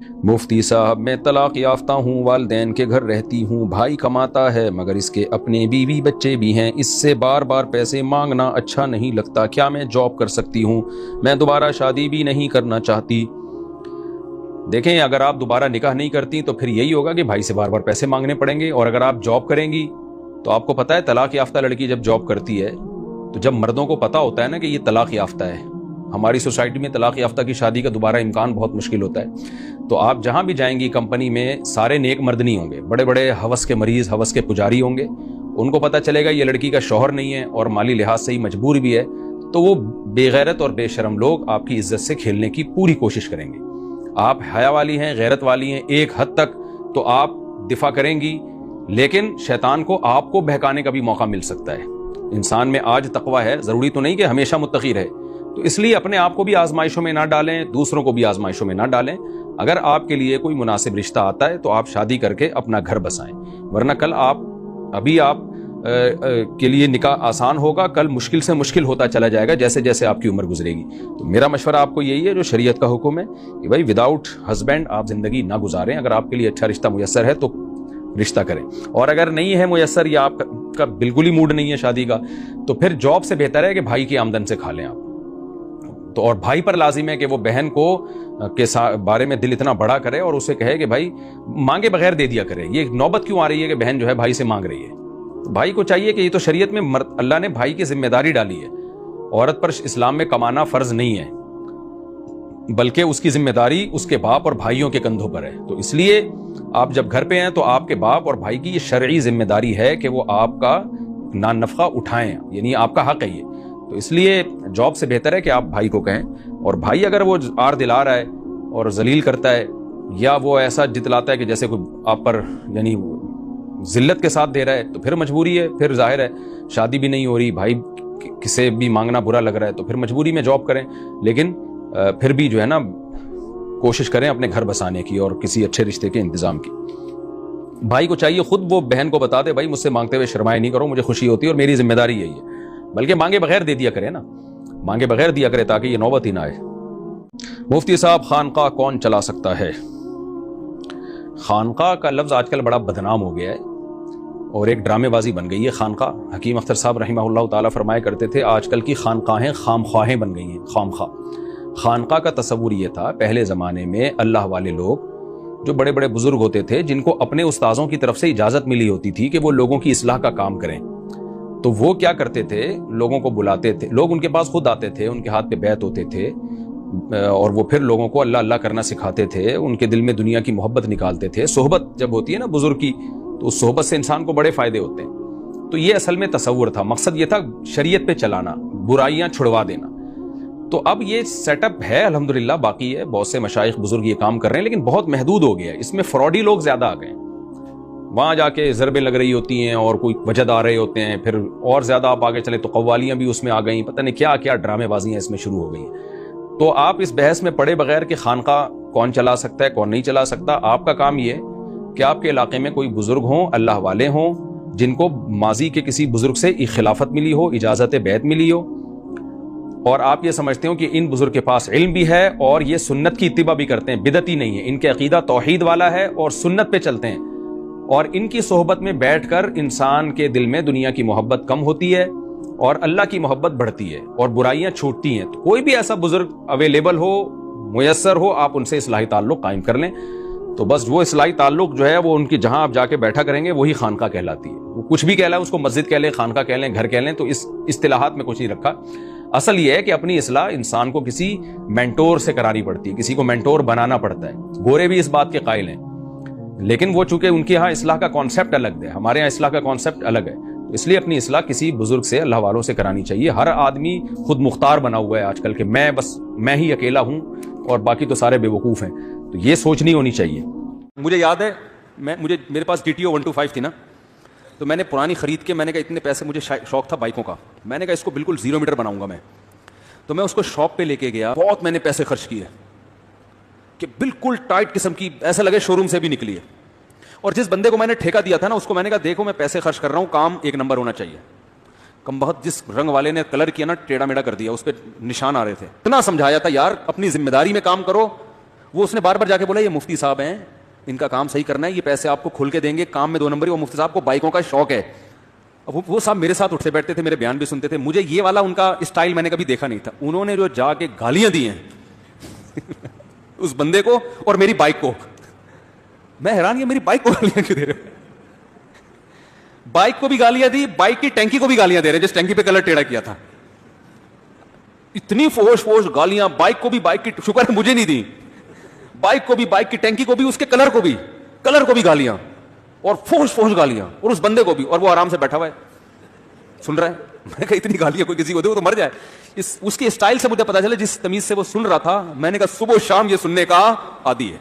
مفتی صاحب میں طلاق یافتہ ہوں، والدین کے گھر رہتی ہوں، بھائی کماتا ہے مگر اس کے اپنے بیوی بچے بھی ہیں، اس سے بار بار پیسے مانگنا اچھا نہیں لگتا، کیا میں جاب کر سکتی ہوں؟ میں دوبارہ شادی بھی نہیں کرنا چاہتی۔ دیکھیں، اگر آپ دوبارہ نکاح نہیں کرتی تو پھر یہی ہوگا کہ بھائی سے بار بار پیسے مانگنے پڑیں گے، اور اگر آپ جاب کریں گی تو آپ کو پتہ ہے طلاق یافتہ لڑکی جب جاب کرتی ہے تو جب مردوں کو پتہ ہوتا ہے نا کہ یہ طلاق یافتہ ہے، ہماری سوسائٹی میں طلاق یافتہ کی شادی کا دوبارہ امکان بہت مشکل ہوتا ہے، تو آپ جہاں بھی جائیں گی کمپنی میں سارے نیک مرد نہیں ہوں گے، بڑے بڑے ہوس کے مریض، ہوس کے پجاری ہوں گے۔ ان کو پتہ چلے گا یہ لڑکی کا شوہر نہیں ہے اور مالی لحاظ سے ہی مجبور بھی ہے، تو وہ بے غیرت اور بے شرم لوگ آپ کی عزت سے کھیلنے کی پوری کوشش کریں گے۔ آپ حیا والی ہیں، غیرت والی ہیں ایک حد تک، تو آپ دفاع کریں گی، لیکن شیطان کو آپ کو بہکانے کا بھی موقع مل سکتا ہے۔ انسان میں آج تقویٰ ہے، ضروری تو نہیں کہ ہمیشہ متقی رہے، تو اس لیے اپنے آپ کو بھی آزمائشوں میں نہ ڈالیں، دوسروں کو بھی آزمائشوں میں نہ ڈالیں۔ اگر آپ کے لیے کوئی مناسب رشتہ آتا ہے تو آپ شادی کر کے اپنا گھر بسائیں، ورنہ کل ابھی آپ کے لیے نکاح آسان ہوگا، کل مشکل سے مشکل ہوتا چلا جائے گا جیسے جیسے آپ کی عمر گزرے گی۔ تو میرا مشورہ آپ کو یہی ہے جو شریعت کا حکم ہے کہ بھائی وداؤٹ ہسبینڈ آپ زندگی نہ گزاریں۔ اگر آپ کے لیے اچھا رشتہ میسر ہے تو رشتہ کریں، اور اگر نہیں ہے میسر یا آپ کا بالکل ہی موڈ نہیں ہے شادی کا، تو پھر جاب سے بہتر ہے کہ بھائی کی آمدن سے کھا لیں آپ تو۔ اور بھائی پر لازم ہے کہ وہ بہن کو کے بارے میں دل اتنا بڑا کرے اور اسے کہے کہ بھائی مانگے بغیر دے دیا کرے۔ یہ نوبت کیوں آ رہی ہے کہ بہن جو ہے بھائی سے مانگ رہی ہے؟ بھائی کو چاہیے کہ یہ تو شریعت میں اللہ نے بھائی کی ذمہ داری ڈالی ہے، عورت پر اسلام میں کمانا فرض نہیں ہے، بلکہ اس کی ذمہ داری اس کے باپ اور بھائیوں کے کندھوں پر ہے۔ تو اس لیے آپ جب گھر پہ ہیں تو آپ کے باپ اور بھائی کی یہ شرعی ذمہ داری ہے کہ وہ آپ کا نان نفقہ اٹھائیں، یعنی آپ کا حق ہے یہ۔ تو اس لیے جاب سے بہتر ہے کہ آپ بھائی کو کہیں، اور بھائی اگر وہ آر دلا رہا ہے اور ذلیل کرتا ہے یا وہ ایسا جتلاتا ہے کہ جیسے کوئی آپ پر یعنی ذلت کے ساتھ دے رہا ہے، تو پھر مجبوری ہے، پھر ظاہر ہے شادی بھی نہیں ہو رہی، بھائی کسے بھی مانگنا برا لگ رہا ہے، تو پھر مجبوری میں جاب کریں، لیکن پھر بھی جو ہے نا کوشش کریں اپنے گھر بسانے کی اور کسی اچھے رشتے کے انتظام کی۔ بھائی کو چاہیے خود وہ بہن کو بتا دے بھائی مجھ سے مانگتے ہوئے شرمائے نہیں کرو، مجھے خوشی ہوتی ہے اور میری ذمہ داری یہی ہے، بلکہ مانگے بغیر دے دیا کرے نا، مانگے بغیر دیا کرے تاکہ یہ نوبت ہی نہ آئے۔ مفتی صاحب خانقاہ کون چلا سکتا ہے؟ خانقاہ کا لفظ آج کل بڑا بدنام ہو گیا ہے اور ایک ڈرامے بازی بن گئی ہے خانقاہ۔ حکیم اختر صاحب رحمہ اللہ تعالیٰ فرمایا کرتے تھے آج کل کی خانقاہیں خام خواہیں بن گئی ہیں، خام خواہ۔ خانقاہ کا تصور یہ تھا پہلے زمانے میں اللہ والے لوگ جو بڑے بڑے بزرگ ہوتے تھے جن کو اپنے استاذوں کی طرف سے اجازت ملی ہوتی تھی کہ وہ لوگوں کی اصلاح کا کام کریں، تو وہ کیا کرتے تھے، لوگوں کو بلاتے تھے، لوگ ان کے پاس خود آتے تھے، ان کے ہاتھ پہ بیعت ہوتے تھے، اور وہ پھر لوگوں کو اللہ اللہ کرنا سکھاتے تھے، ان کے دل میں دنیا کی محبت نکالتے تھے۔ صحبت جب ہوتی ہے نا بزرگ کی تو اس صحبت سے انسان کو بڑے فائدے ہوتے ہیں۔ تو یہ اصل میں تصور تھا، مقصد یہ تھا شریعت پہ چلانا، برائیاں چھڑوا دینا۔ تو اب یہ سیٹ اپ ہے الحمدللہ، باقی ہے، بہت سے مشائخ بزرگ یہ کام کر رہے ہیں، لیکن بہت محدود ہو گیا ہے، اس میں فراڈی لوگ زیادہ آ گئے ہیں، وہاں جا کے ضربیں لگ رہی ہوتی ہیں اور کوئی وجد آ رہے ہوتے ہیں، پھر اور زیادہ آپ آگے چلے تو قوالیاں بھی اس میں آ گئیں، پتہ نہیں کیا کیا ڈرامے بازیاں اس میں شروع ہو گئی ہیں۔ تو آپ اس بحث میں پڑے بغیر کہ خانقاہ کون چلا سکتا ہے کون نہیں چلا سکتا، آپ کا کام یہ کہ آپ کے علاقے میں کوئی بزرگ ہوں، اللہ والے ہوں، جن کو ماضی کے کسی بزرگ سے خلافت ملی ہو، اجازت بیعت ملی ہو، اور آپ یہ سمجھتے ہو کہ ان بزرگ کے پاس علم بھی ہے اور یہ سنت کی اتباع بھی کرتے ہیں، بدعتی نہیں ہے، ان کے عقیدہ توحید والا ہے اور سنت پہ چلتے ہیں، اور ان کی صحبت میں بیٹھ کر انسان کے دل میں دنیا کی محبت کم ہوتی ہے اور اللہ کی محبت بڑھتی ہے اور برائیاں چھوٹتی ہیں۔ تو کوئی بھی ایسا بزرگ اویلیبل ہو، میسر ہو، آپ ان سے اصلاحی تعلق قائم کر لیں، تو بس وہ اصلاحی تعلق جو ہے وہ ان کی جہاں آپ جا کے بیٹھا کریں گے وہی خانقاہ کہلاتی ہے۔ وہ کچھ بھی کہلا ہے، اس کو مسجد کہہ لیں، خانقاہ کہہ لیں، گھر کہہ لیں، تو اس اصطلاحات میں کچھ نہیں رکھا۔ اصل یہ ہے کہ اپنی اصلاح انسان کو کسی مینٹور سے کرانی پڑتی ہے، کسی کو مینٹور بنانا پڑتا ہے۔ گورے بھی اس بات کے قائل ہیں، لیکن وہ چونکہ ان کے ہاں اصلاح کا کانسیپٹ الگ ہے، ہمارے ہاں اصلاح کا کانسیپٹ الگ ہے، تو اس لیے اپنی اصلاح کسی بزرگ سے، اللہ والوں سے کرانی چاہیے۔ ہر آدمی خود مختار بنا ہوا ہے آج کل کہ میں ہی اکیلا ہوں اور باقی تو سارے بے وقوف ہیں، تو یہ سوچ نہیں ہونی چاہیے۔ مجھے یاد ہے میرے پاس GTO 125 تھی نا، تو میں نے پرانی خرید کے، میں نے کہا اتنے پیسے، مجھے شوق تھا بائکوں کا، میں نے کہا اس کو بالکل 0 میٹر بناؤں گا میں، تو میں اس کو شاپ پہ لے کے گیا، بہت میں نے پیسے خرچ کیے کہ بالکل ٹائٹ قسم کی، ایسا لگے شو روم سے بھی نکلی ہے، اور جس بندے کو میں نے ٹھیکہ دیا تھا نا، اس کو میں نے کہا دیکھو میں پیسے خرچ کر رہا ہوں، کام 1 نمبر ہونا چاہیے۔ کم بہت جس رنگ والے نے کلر کیا نا، ٹیڑھا میڑھا کر دیا، اس پہ نشان آ رہے تھے، اتنا سمجھایا تھا یار اپنی ذمہ داری میں کام کرو، وہ اس نے بار بار جا کے بولا یہ مفتی صاحب ہیں, ان کا کام صحیح کرنا ہے, یہ پیسے آپ کو کھل کے دیں گے, کام میں 2 نمبری. وہ مفتی صاحب کو بائکوں کا شوق ہے. وہ صاحب میرے ساتھ اٹھتے بیٹھتے تھے, میرے بیان بھی سنتے تھے. مجھے یہ والا ان کا اسٹائل میں نے کبھی دیکھا نہیں تھا. انہوں نے جو جا کے گالیاں دی ہیں اس بندے کو اور میری بائک کو, میں حیران, یہ میری بائک کو گالیاں کیوں دے رہے ہیں؟ بائک کو بھی گالیاں دی, بائک کی ٹینکی کو بھی گالیاں دے رہے جس ٹینکی پہ کلر ٹیڑھا کیا تھا. اتنی فوش گالیاں, بائک کو بھی, بائک کی, شکر ہے مجھے نہیں دی, بائک کو بھی, بائک کی ٹینکی کو بھی, اس کے کلر کو بھی گالیاں, اور فوش گالیاں, اور اس بندے کو بھی, اور وہ آرام سے بیٹھا ہوا ہے سن رہا ہے. میں کہا اتنی گالیاں کوئی کسی کو دے وہ تو مر جائے. اس کی اسٹائل سے مجھے پتا چلا جس تمیز سے وہ سن رہا تھا. میں نے کہا صبح شام یہ سننے کا عادی ہے.